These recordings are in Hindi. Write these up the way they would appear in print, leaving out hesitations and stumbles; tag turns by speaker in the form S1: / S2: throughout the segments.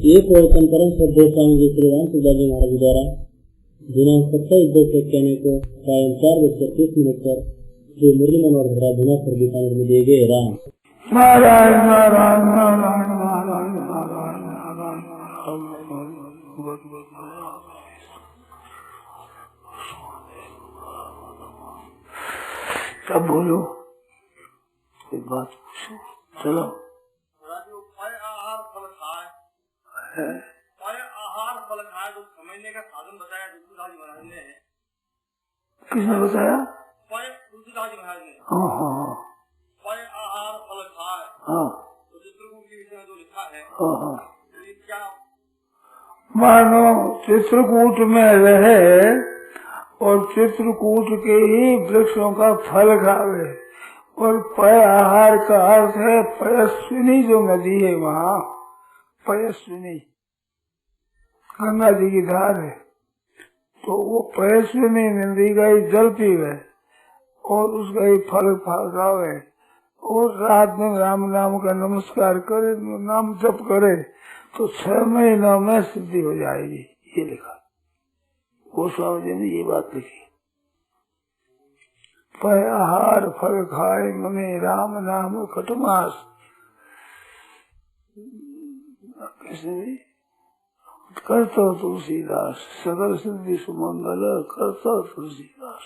S1: ये प्रवचन परम श्रद्धेय स्वामी जी श्री राम सुखदास जी महाराज द्वारा दिनांक 27/2 को सायं 4:30 पर श्री मुरली मनोहर धरा धुनासर बीकानेर में दिए गए। राम
S2: नारायण नारायण नारायण नारायण नारायण नारायण। सब बोलो, एक बात पूछो। चलो
S3: आहार फल खाए तो समझने का साधन बताया तुलसीदास जी महाराज ने।
S2: किसने बताया?
S3: तुलसीदास जी महाराज ने।
S2: हाँ हाँ
S3: पय आहार फल खाए।
S2: हाँ
S3: तो चित्रकूट के विषय में जो लिखा है,
S2: हाँ हाँ।
S3: ये क्या
S2: मानो चित्रकूट में रहे और चित्रकूट के ही वृक्षों का फल खावे। और पय आहार का अर्थ है पयस्विनी, जो नदी है वहाँ पयस्विनी गंगा जी की धार है, तो वो पयस्विनी नदी का ही जल पीवे और उसका ही फल खावे और रात में राम नाम का नमस्कार करे, नाम जप करे तो 6 महीनों में सिद्धि हो जाएगी। ये लिखा गोस्वामी जी ने ये बात लिखी। पय आहार फल खाए मने राम नाम खटमास। करता तुलसीदास सकल सिद्धि सुमंगल करता तुलसीदास।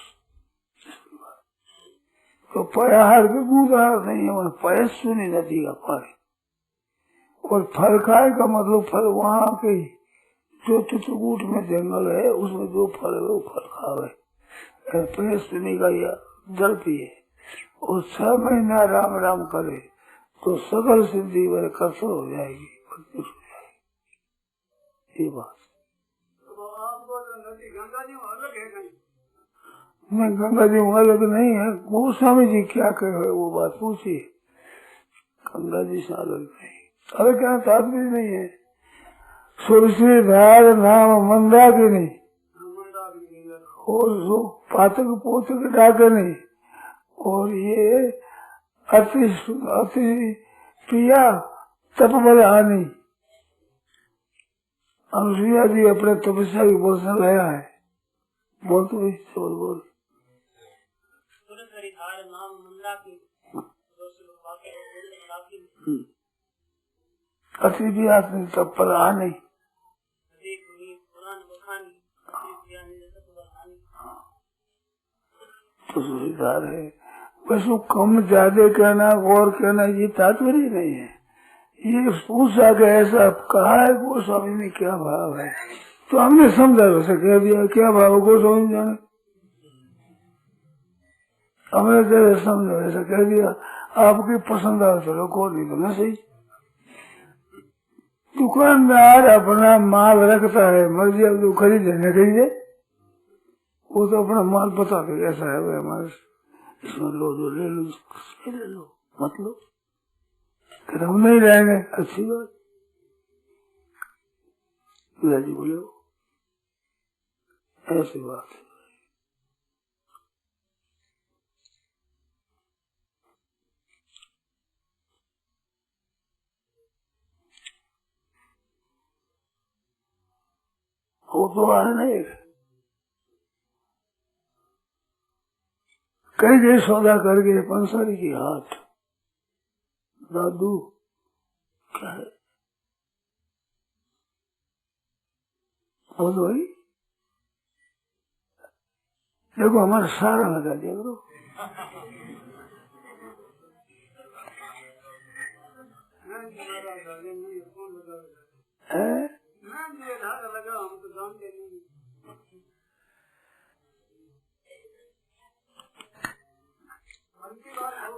S2: तो पयाहार के पूरा नहीं है, पयस्विनी नदी का पानी। और फल खाए का मतलब फल वहाँ के जो चित्रकूट में जंगल है उसमें जो फल है वो फल खावे, पयस्विनी का या जल पिए और 6 महीना राम राम करे तो सकल सिद्धि वह कसर हो जाएगी, हो जाएगी। ये बात
S3: गंगा जी अलग है कहीं?
S2: नहीं, गंगा जी अलग नहीं है। गोस्वामी जी क्या कह रहे वो बात पूछिए। गंगा जी से अलग नहीं, अलग क्या तात्पर्य नहीं है। सुरसी धार नाम मंदाकिनी और जो पातक पोतक डाकनी और ये अति प्रिया तप बल हानि। अनुसुईया जी अपने तपस्या की पोषण लाया है। बोल तो बोल। अति प्रिया तप बल हानि। तो सुधार है बस वो कम ज्यादा कहना और कहना ये तात्पर्य नहीं है। ये पूछा कि ऐसा कहा है गोस्वामी ने क्या भाव है, तो हमने समझा वैसे कह दिया। क्या भाव गोस्वामी जाने, हमने जैसे समझा वैसा कह दिया। आपकी पसंद आ तो रखो, नहीं तो ना सही। दुकानदार अपना माल रखता है, मर्जी अब जो खरीदे न खरीदे, वो तो अपना माल बता दे ऐसा है हमारे, इसमें लो जो ले लो मत लो, फिर हम नहीं रहेंगे। अच्छी बात जी बोले ऐसी बात है। वो तो आने नहीं कई गए सौदा कर गए पंसारी की हाथ। दादू क्या है बोलो भाई, देखो हमारा सारा लगा दिया करो।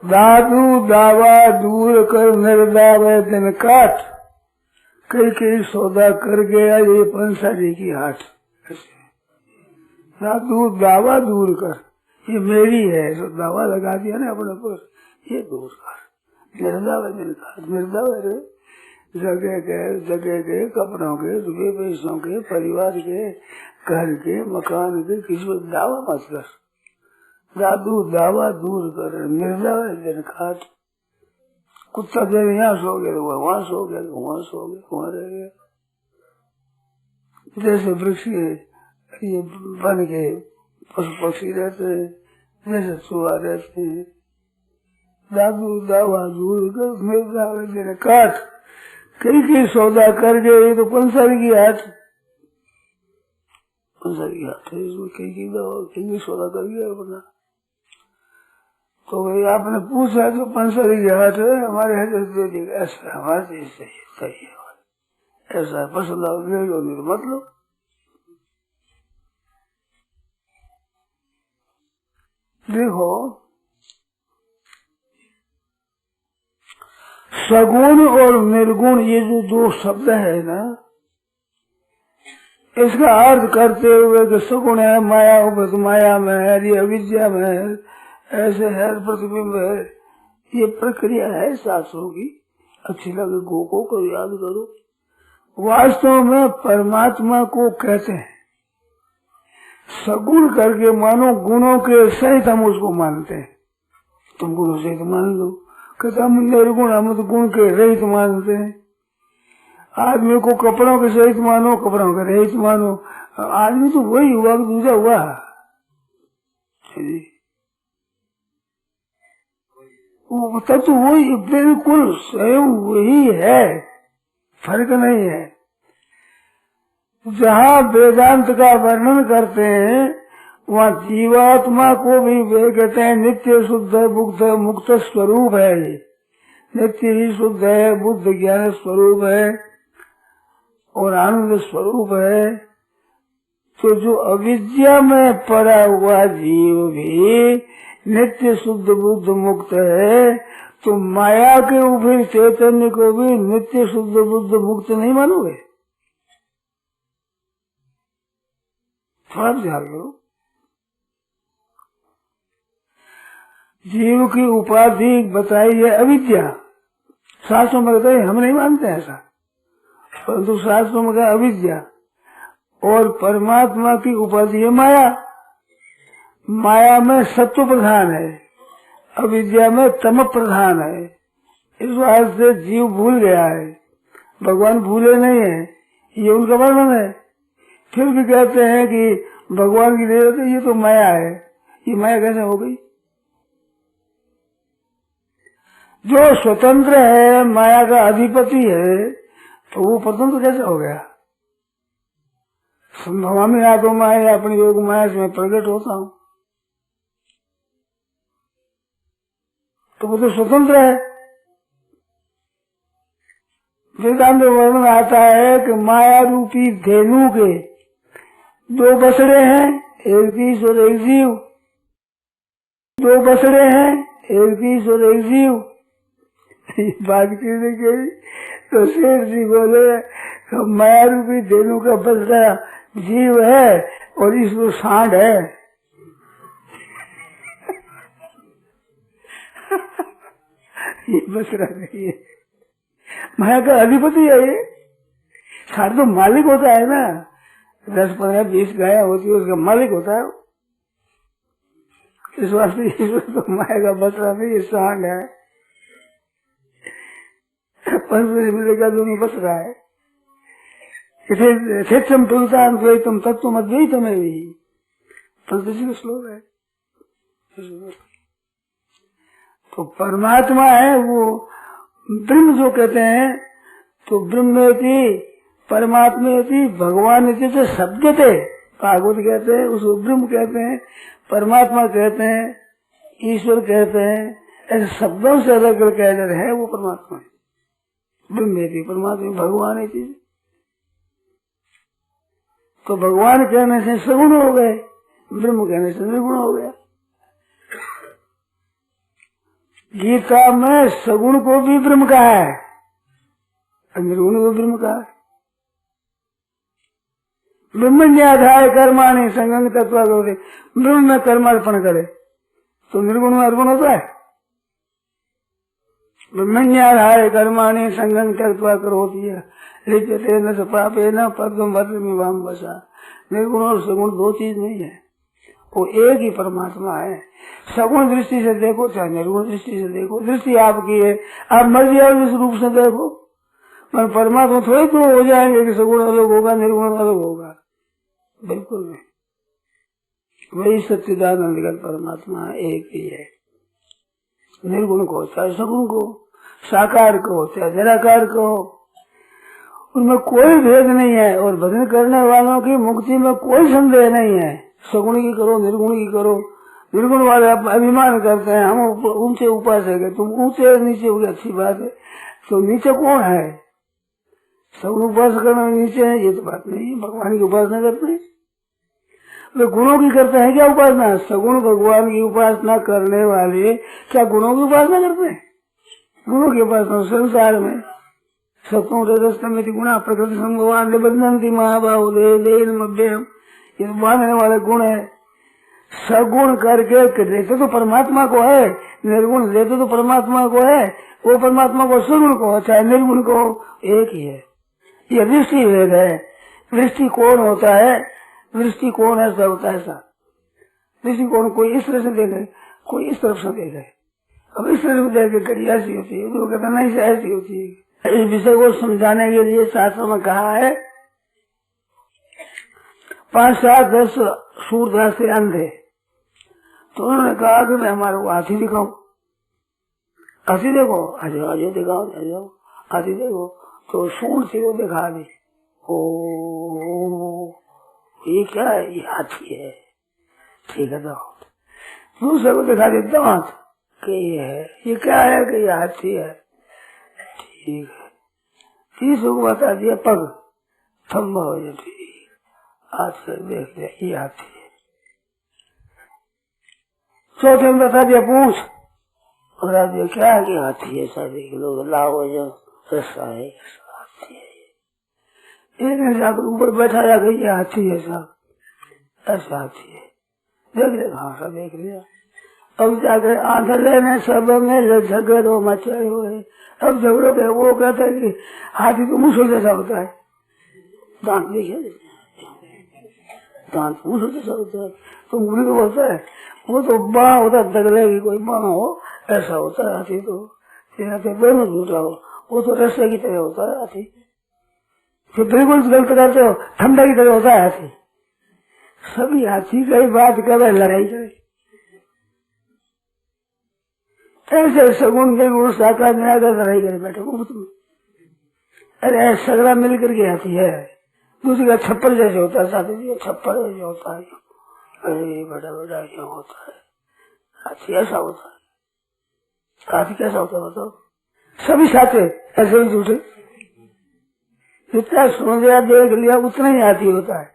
S2: दादू दावा दूर कर निर्दावे दिन काट। कई कई सौदा कर गया ये पंसारी की हाथ। दादू दावा दूर कर, ये मेरी है, तो दावा लगा दिया ना अपने पर, ये दूर कर। निर्दावे दिन काट, निर्दावे जगह के कपड़ों के रुपये पैसों के परिवार के घर के मकान के किसी को दावा मत कर। दादू दावा दूर कर, निर्दावा दिन काट। कुत्ता देर यहाँ सो गया, वहाँ सो गया, वहाँ सो गया, वहाँ रह गया। जैसे वृक्ष ये बन के पशु पक्षी रहते हैं, जैसे चूहा रहते हैं, दादू दावा दूर मेरे काट कई सौदा कर गए। ये तो पंसारी की हाथ, पंसारी की हाथ है, इसमें कई सौदा कर गया अपना। तो भाई आपने पूछा तो पंसारी की हाथ है, हमारे हाथ दे देगा, ऐसा हमारे चीज सही है, ऐसा पसंद आओ ले लो, नहीं मत लो। देखो सगुण और निर्गुण ये जो दो शब्द है ना, इसका अर्थ करते हुए कि सगुण है माया उपत माया में है, ये अविद्या में है, ऐसे है प्रतिबिंब है, ये प्रक्रिया है शास्त्रों की। अच्छी लगे गो को याद करो। वास्तव में परमात्मा को कहते हैं सगुण करके मानो, गुणों के सहित हम उसको मानते हैं। तुम गुणों सहित मान लो, कहते हम निर्गुण, हम तो गुण के रहित मानते हैं। आदमी को कपड़ों के सहित मानो, कपड़ों के रहित मानो, आदमी तो वही हुआ कि दूसरा हुआ। वो तत्व वही बिल्कुल स्वयं वही है, फर्क नहीं है। जहाँ वेदांत का वर्णन करते हैं वहाँ जीवात्मा को भी वे कहते हैं नित्य शुद्ध बुद्ध मुक्त स्वरूप है, नित्य ही शुद्ध है, बुद्ध ज्ञान स्वरूप है और आनंद स्वरूप है। तो जो अविद्या में पड़ा हुआ जीव भी नित्य शुद्ध बुद्ध मुक्त है, तो माया के ऊपर चैतन्य को भी नित्य शुद्ध बुद्ध मुक्त नहीं मानोगे? थोड़ा ध्यान करो। जीव की उपाधि बताई है अविद्या, शास्त्रों में कहते हैं, हम नहीं मानते ऐसा, परंतु शास्त्रों में कहा अविद्या। और परमात्मा की उपाधि है माया, माया में सत्व प्रधान है, अविद्या में तम प्रधान है। इस वास्ते जीव भूल गया है, भगवान भूले नहीं है, ये उनका वर्णन है। फिर भी कहते हैं कि भगवान की जरूरत है, ये तो माया है। ये माया कैसे हो गई? जो स्वतंत्र है, माया का अधिपति है, तो वो स्वतंत्र कैसे हो गया? संभवामी आत्मा माया, अपनी योग माया से मैं प्रकट होता हूँ, तो वो तो स्वतंत्र है। वेदांत वर्णन आता है कि माया रूपी धेनु के दो बछड़े हैं, एक तीस और एक जीव। दो बछड़े हैं, एक तीस और एक जीव। बात करने के तो शेर जी बोले माया रूपी धेनु का बछड़ा जीव है और इसमें सांड है। ये बछड़ा नहीं है, माया का अधिपति है ये। सांड तो मालिक होता है ना, 10, 15, 20 गाय होती है, उसका मालिक होता है। इस वास्ते तो माया का बछड़ा नहीं, ये सांड है। पंचदशी मिलेगा दोनों बछड़ा है। यथेच्छम तुलतान द्वैतम तत्व अद्वैतम भी पंचदशी का श्लोक है। तो परमात्मा है वो ब्रह्म जो कहते हैं, तो ब्रह्मेति परमात्मेति भगवान तो शब्द थे, भागवत कहते हैं, उसको ब्रह्म कहते हैं, परमात्मा कहते हैं, ईश्वर कहते हैं, ऐसे शब्दों से अलग अलग कह रहे हैं, वो परमात्मा है। ब्रह्मेति परमात्मा भगवान है चीज। तो भगवान कहने से सगुण हो गए, ब्रह्म कहने से निर्गुण हो गया। गीता में सगुण को भी ब्रह्म कहा है, निर्गुण को ब्रह्म कहा है। ब्रह्मण्याधाय कर्माणि संगम तत्व, ब्रह्म में कर्मार्पण करे तो निर्गुण में अर्पण होता है। ब्रह्मण्याधाय कर्माणि संगम तत्व करोति लिप्यते न स पापेन पद्म वर्तमिवाम वसा। निर्गुण और सगुण दो चीज नहीं है, वो एक ही परमात्मा है। सगुण दृष्टि से देखो चाहे निर्गुण दृष्टि से देखो, दृष्टि आपकी है, आप मर्जी और जिस रूप से देखो। पर परमात्मा थोड़ी तो हो जाएंगे कि सगुण अलग होगा निर्गुण अलग होगा, बिल्कुल नहीं। वही सच्चिदानंद का परमात्मा एक ही है। निर्गुण को चाहे सगुण को, साकार को चाहे निराकार को, उनमें कोई भेद नहीं है। और भजन करने वालों की मुक्ति में कोई संदेह नहीं है। सगुण की करो निर्गुण की करो। निर्गुण वाले अभिमान करते हैं हम ऊंचे उपासक है, तुम ऊंचे नीचे हो गए, अच्छी बात है। तो नीचे कौन है? सगुण उपासना करना नीचे है, ये तो बात नहीं है। भगवान की उपासना करते हैं, वे गुणों की करते हैं क्या उपासना? सगुण भगवान की उपासना करने वाले क्या गुणों की उपासना करते हैं? गुणों की उपासना संसार में सत्यों रजस्तम गुणा प्रकृति संभवान बदनती महाबाहुदेव मभ्यम, ये मानने वाले गुण है। सगुण करके देते तो परमात्मा को है, निर्गुण देते तो परमात्मा को है। वो परमात्मा को सगुण को चाहे निर्गुण को एक ही है। ये दृष्टि भेद है। दृष्टिकोण होता है, दृष्टिकोण ऐसा होता है ऐसा। दृष्टिकोण कोई इस तरह से देखे, कोई इस तरफ से देखे। अब इस तरह से देखे कड़ी ऐसी होती है, वो कहता नहीं ऐसी होती है। इस विषय को समझाने के लिए शास्त्रों में कहा है 5, 7, 10 सूरदास से अंधे, तो उन्होंने कहा कि मैं हमारे को हाथी दिखाऊं। हाथी देखो, आ जाओ दिखाओ, आ जाओ हाथी देखो। तो सूर से वो दिखा दी, ओ ये क्या है? ये हाथी है। ठीक है, दूसरे को दिखा दे दांत कि ये क्या है? कि ये हाथी है। ठीक है, तीसरे को बता दिया पग, थम्बा हो जाए। ठीक, हाथ से देख लिया ये हाथी है। चौथे में बता दिया पूछ, और आ दिया क्या है? कि हाथी है। ऐसा देख लो, लाओ जो ऐसा है, हाथी है। एक ने जाकर ऊपर बैठा जाकर ये हाथी है साहब, ऐसा हाथी है। देख लिया, हाँ सब देख लिया। अब जाकर आंधले में सब में झगड़ो मचाए हुए। अब झगड़ो के वो कहता है कि हाथी तो मूसो जैसा होता है। दांत देखे, दांत मूसो जैसा होता है। तो मुड़ी को बोलता है वो तो बाँ होता है, दगले की कोई बाँ हो ऐसा होता है हाथी। तो दोनों झूठा हो, वो तो रस्से की तरह होता है हाथी। फिर बिल्कुल गलत करते हो, ठंडा की तरह होता है हाथी। सभी हाथी का ही बात करे, लड़ाई करे। ऐसे सगुण के गुण साकार निराकार लड़ाई करे बैठे मुफ्त में। अरे सगड़ा मिल करके हाथी है। दूसरी का छप्पर जैसे होता है, साथी जी छप्पर जैसे होता है। अरे बड़ा बड़ा ये होता है हाथी, ऐसा होता है। हाथी कैसा होता है बताओ? सभी साथे ऐसे ही झूठे। जितना सुन लिया देख लिया उतना ही हाथी होता है।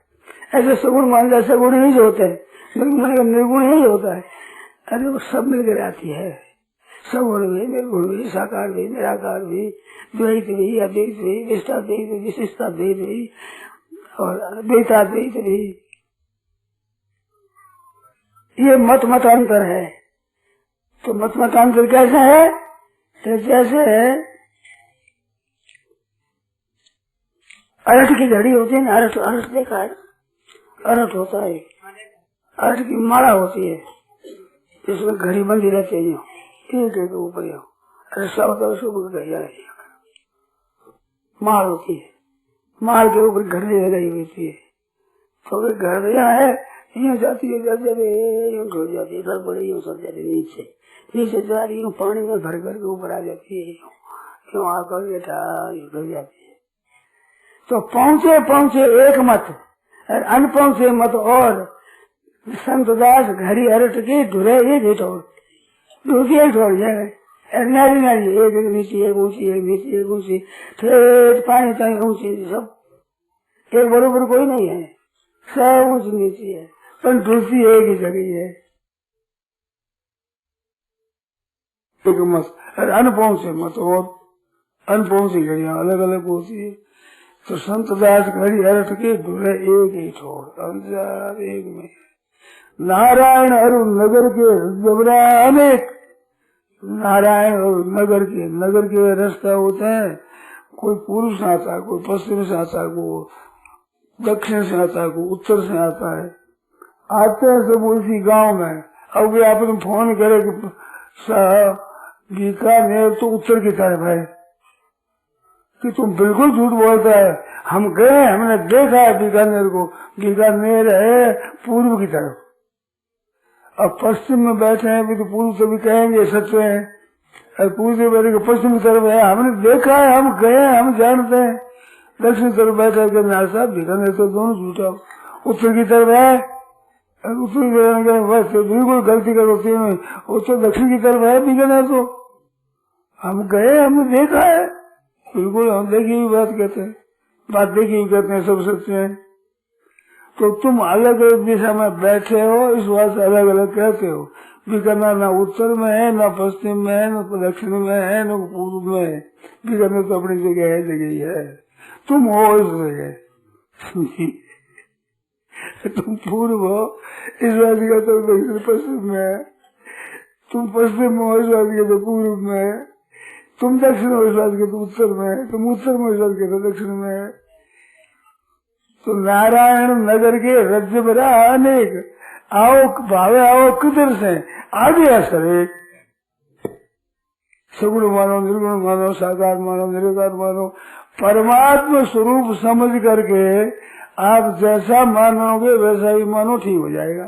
S2: ऐसे सगुण मान लिया सगुण ही होते हैं, निर्गुण ही होता है। अरे वो सब मिलकर आती है। सगुण भी, निर्गुण भी, साकार भी, निराकार भी, द्वैत भी, अद्वैत भी, विशिष्टाद्वैत भी, विशिष्टाद्वैत भी और द्वैताद्वैत भी। ये मत मतांतर है। तो मत मतांतर कैसा है? तो जैसे अरठ की घड़ी होती है ना, अरठ देखा है? अरठ होता है, अरठ की माला होती है जिसमें घड़ी बंधी रहती है, एक ऊपर रस्सा होता है, उसके ऊपर घड़िया रहती है। माल होती है, माल के ऊपर घड़ी लगाई होती है। तो घड़िया है, यूँ जाती है, यूँ ढुल जाती है, घर बड़े यूँ सर जाती है, नीचे जा रही हूँ, पानी में भर कर के ऊपर आ जाती है, यूँ आकर बेटा यूँ ढुल जाती है। तो पहुँचे एक मत, अनपहुँचे मत। और संत दास घड़ी अरट की ढुले ये ठोड़, दूसरी एक ठोड़ जाए, नारी नारी एक नीचे एक ऊंची, एक नीचे एक ऊंची, ठेठ पानी तक ऊंची, सब एक बरोबर कोई नहीं है, सब ऊंची नीची है, पर ढुलती एक ही जगह है। एक मत अनपहुँचे मत और अनपहुँची घड़ियां अलग अलग होती है। तो संत दास घड़ी अरट के ढुले एक ही ठोड़, अंजार एक में। नारायण और नगर के जबरा अनेक, नारायण और नगर के रास्ता होते हैं। कोई पूर्व से आता है, कोई पश्चिम से आता है, कोई दक्षिण से आता है, कोई उत्तर से आता है। आते हैं सब उसी गांव में। अब वे आपने फोन करे कि बीकानेर तो उत्तर की तरफ है, कि तुम बिल्कुल झूठ बोलता है। हम गए, हमने देखा है बीकानेर को। बीकानेर है पूर्व की तरफ, अब पश्चिम में बैठे हैं भी तो पूर्व से भी कहेंगे सच्चे हैं, और पूर्व से बैठे के पश्चिम की तरफ है। हमने देखा है, हम गए, हम जानते हैं। दक्षिण तरफ बैठा के नार साहब बीकानेर तो दोनों झूठा। उत्तर की तरफ है, उत्तर की तरफ बस बिल्कुल गलती कर होती है। उत्तर दक्षिण की तरफ है बीकानेर तो हम गए, हमने देखा है बिल्कुल। हम देखी हुई बात कहते हैं, बात देखी हुई कहते हैं, सब सच्चे हैं। तो तुम अलग अलग दिशा में बैठे हो, इस बात से अलग अलग कहते हो। बीकानेर न उत्तर में है, न पश्चिम में है, न दक्षिण में है, न पूर्व में है। बीकानेर तो अपनी जगह है, जगह ही है। तुम हो इस जगह तुम पूर्व हो इस बात का तो दक्षिण पश्चिम में है, तुम पश्चिम में हो इस बात के तो पूर्व में है, तुम दक्षिण हो इस बात के तो उत्तर में है, तुम उत्तर में इस बात के तो दक्षिण में है। तो नारायण नगर के राज्य बरा अनेक, आओ भावे आओ किधर से, आगे असर एक। सगुण मानो, निर्गुण मानो, साकार मानो, निराकार मानो, परमात्मा स्वरूप समझ करके आप जैसा मानोगे वैसा ही मानो, ठीक हो जाएगा।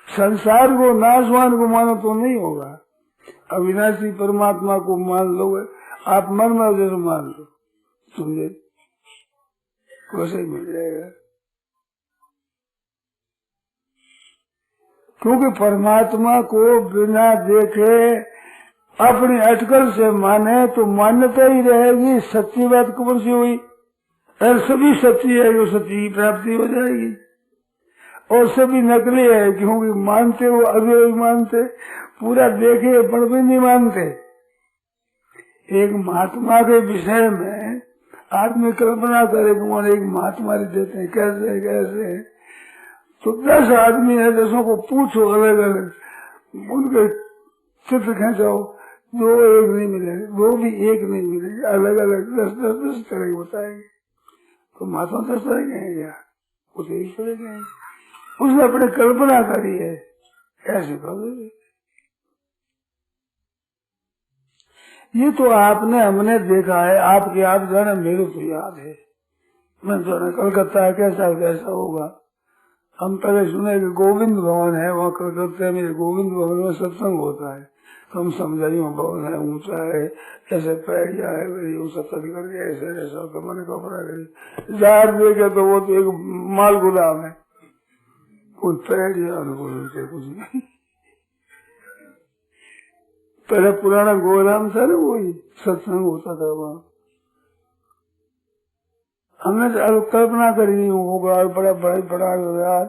S2: संसार को नाशवान को मानो तो नहीं होगा। अविनाशी परमात्मा को मान लो, आप मन में जैसे मान लो, समझे, वैसे ही मिल जाएगा। क्योंकि परमात्मा को बिना देखे अपनी अटकल से माने तो मान्यता ही रहेगी। सच्ची बात कौन सी हुई, और सभी सच्ची है, जो सच्ची की प्राप्ति हो जाएगी। और सभी नकली है, क्योंकि मानते वो अभी मानते, पूरा देखे पर भी नहीं मानते। एक महात्मा के विषय में आदमी कल्पना करे कि एक महात्मा देते हैं, कैसे कैसे, तो 10 आदमी है, 10 को पूछो अलग अलग, उनके चित्र खींचाओ, 2 एक नहीं मिलेंगे, 2 भी एक नहीं मिलेंगे, अलग अलग 10 तरह के बताएंगे। तो महात्मा 10 तरह के हैं क्या, उसे एक तरह के हैं, उसने अपने कल्पना करी है, ऐसे करोगे। ये तो आपने हमने देखा है, आपके आप जाने, मेरे तो याद है। मैं जाने कलकत्ता कैसा कैसा होगा। हम पहले सुने कि गोविंद भवन है वहाँ कलकत्ता में, गोविंद भवन में सत्संग होता है। तो हम समझाई वहाँ भवन है, ऊंचा है, ऐसे पैड़िया है, सत्संग करके ऐसे ऐसा, तो मैंने कपड़ा करी जार देखे तो वो तो एक माल गुदाम है, कोई पैड़िया कुछ नहीं। पहले पुराना गोदाम था ना, वही सत्संग होता था वहाँ। हमने कल्पना करी होगा, बड़ा बड़ा यार,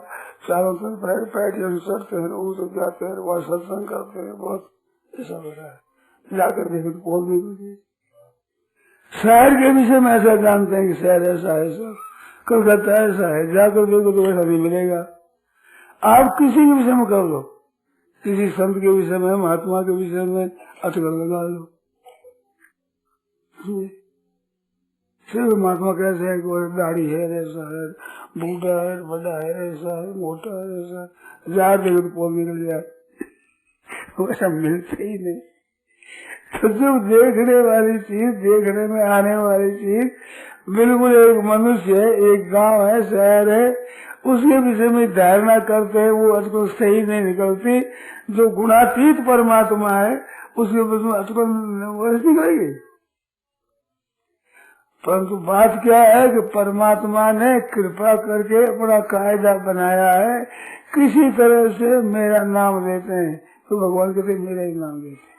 S2: चारों तरफ पैटियां चढ़ते हैं, वो सब जाते हैं, वहाँ सत्संग करते हैं, बहुत ऐसा हो रहा है। जाकर देखे तो बोल भी शहर के विषय में ऐसा जानते हैं कि शहर ऐसा है, सब कलकत्ता ऐसा है, जाकर देखो तो ऐसा नहीं मिलेगा। आप किसी के विषय में कर लो, किसी संत के विषय में, महात्मा के विषय में अटकल लगा लो, सिर्फ महात्मा कैसे है, कोई दाढ़ी है ऐसा है, बूढ़ा है, बड़ा है ऐसा है, मोटा है ऐसा, जार देखो तो पोल निकल जाए, वैसा मिलते ही नहीं। तो जो देखने वाली चीज, देखने में आने वाली चीज, बिल्कुल एक मनुष्य है, एक गांव है, शहर है, उसके विषय में धारणा करते हैं, वो अटकल सही नहीं निकलती। जो गुणातीत परमात्मा है उसके विषय में अटकल वैसे निकलेगी। परंतु बात क्या है कि परमात्मा ने कृपा करके अपना कायदा बनाया है, किसी तरह से मेरा नाम लेते हैं तो भगवान कहते मेरा ही नाम लेते हैं।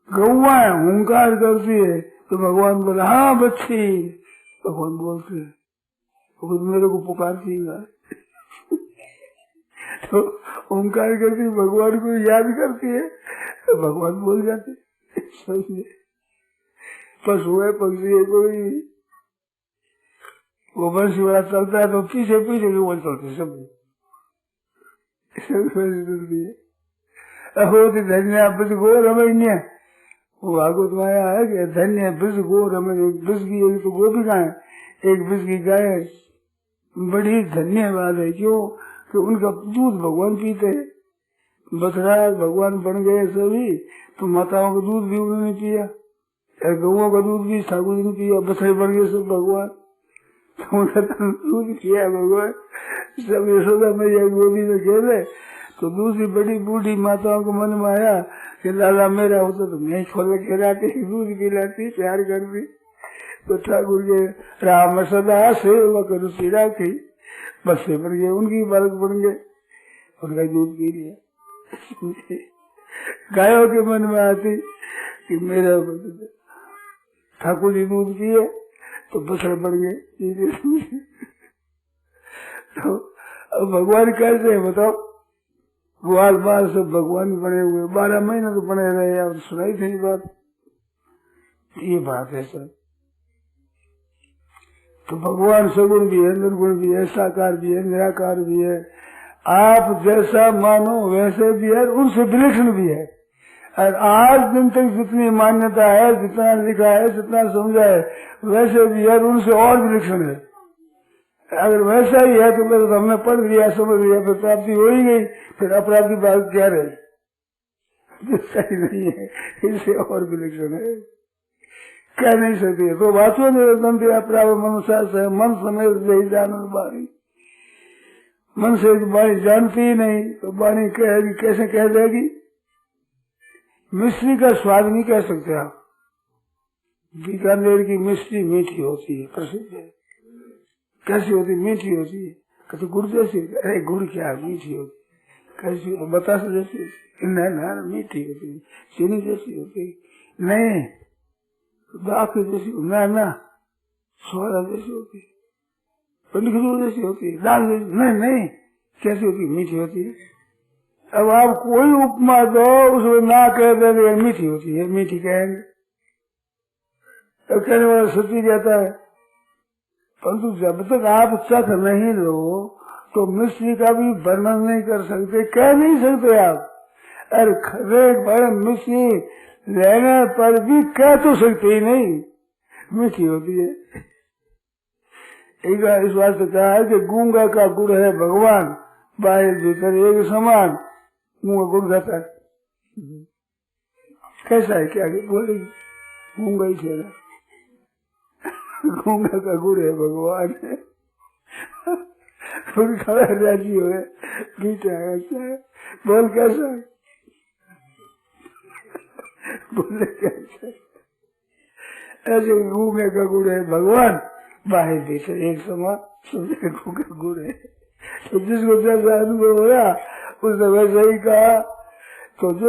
S2: गौआ हुंकार करती है तो भगवान बोले हाँ बच्ची, भगवान बोलते हैं तो मेरे को पुकारती है तो ओंकार करती, भगवान को याद करती है तो भगवान बोल जाते। पशु है, पक्षी है, कोई वो बंशी वाला चलता है तो पीछे पीछे भी बोल चलते सब धन्य ब्रज गो रमण्य, वो भागवत में आया है कि धन्य ब्रज गो रमण्य। ब्रज की एक तो गो भी गाय, एक ब्रज की गाय बड़ी धन्यवाद है। क्यों कि उनका दूध भगवान पीते, बथरा भगवान बन गए सभी, तो माताओं का दूध भी उन्होंने पिया, गऊ का दूध भी ठाकुर जी ने पिया, बछड़े बन गए सब भगवान, दूध किया भगवान सब। यशोदा मैया गोदी में खेले तो दूसरी बड़ी बूढ़ी माताओं को मन में आया कि लाला मेरा होता तो मैं खोल के लाती, दूध पिलाती, प्यार करती। तो ठाकुर के राम सदा सेवक रुचि राखी, बच्चे बन गए, उनकी बालक बन गए, उनका दूध पी लिया। गायों के मन में आती कि मेरा ठाकुर जी दूध पिए तो बछड़े बन गए। तो अब भगवान कैसे है बताओ, ग्वाल बाल सब भगवान बने हुए, 12 महीने तो बने रहे, और सुनाई थी बात, ये बात है सर। तो भगवान सगुण भी है, निर्गुण भी है, साकार भी है, निराकार भी है। आप जैसा मानो वैसे भी है, उनसे विलक्षण भी है। और आज दिन तक जितनी मान्यता है, जितना लिखा है, जितना समझा है, वैसे भी है, उनसे और विलक्षण है। अगर वैसा ही है तो बस हमने पढ़ लिया, समझ लिया, फिर प्राप्ति हो ही गई, फिर अपराधी बात क्या रही। सही नहीं है, इससे और विलक्षण है, कह नहीं सकते। तो वाचो निरंतन प्राप्त मनुष्य से मन समेत यही जानन बाणी, मन से बाणी जानती ही नहीं तो बाणी कहेगी, कैसे कह देगी। मिश्री का स्वाद नहीं कह सकते आप, बीकानेर की मिश्री मीठी होती है, प्रसिद्ध है। कैसी होती, मीठी होती है, कहते गुड़ जैसी, अरे गुड़ क्या मीठी होती, कैसी बतासा जैसी होती, ना मीठी होती, चीनी जैसी होती, नहीं दाख जैसी, ना सोडा जैसी होती, खजूर जैसी होती है, दाल जैसी, नहीं कैसी होती, मीठी होती है। अब आप कोई उपमा दो, उसमें ना कह देंगे मीठी होती है, मीठी कहेंगे, तो कहने वाला सच्ची कहता है। परंतु जब तक आप चख नहीं लो तो मिश्री का भी वर्णन नहीं कर सकते, कह नहीं सकते आप। अरे खरे बड़े मिश्री लेने पर भी कह तो सकते ही नहीं, मीठी होती है। एक बार इस बात से कहा है कि गूंगा का गुड़ है भगवान, बाहर भीतर एक समान, गूंगा गुड़ खाता है, कैसा है क्या बोलेगी, गूंगा ही ठहरा, गूंगा का गुड़ है भगवान है। खड़ा राजी हो बीटा है, बोल कैसा है, बोले कैसा, ऐसे गूंगे का गुड़ है भगवान, बाहर भीतर एक समान, समझे गूंगा गुड़ है। तो जिसको जैसा अनुभव होया उसने वैसा ही कहा। तो जो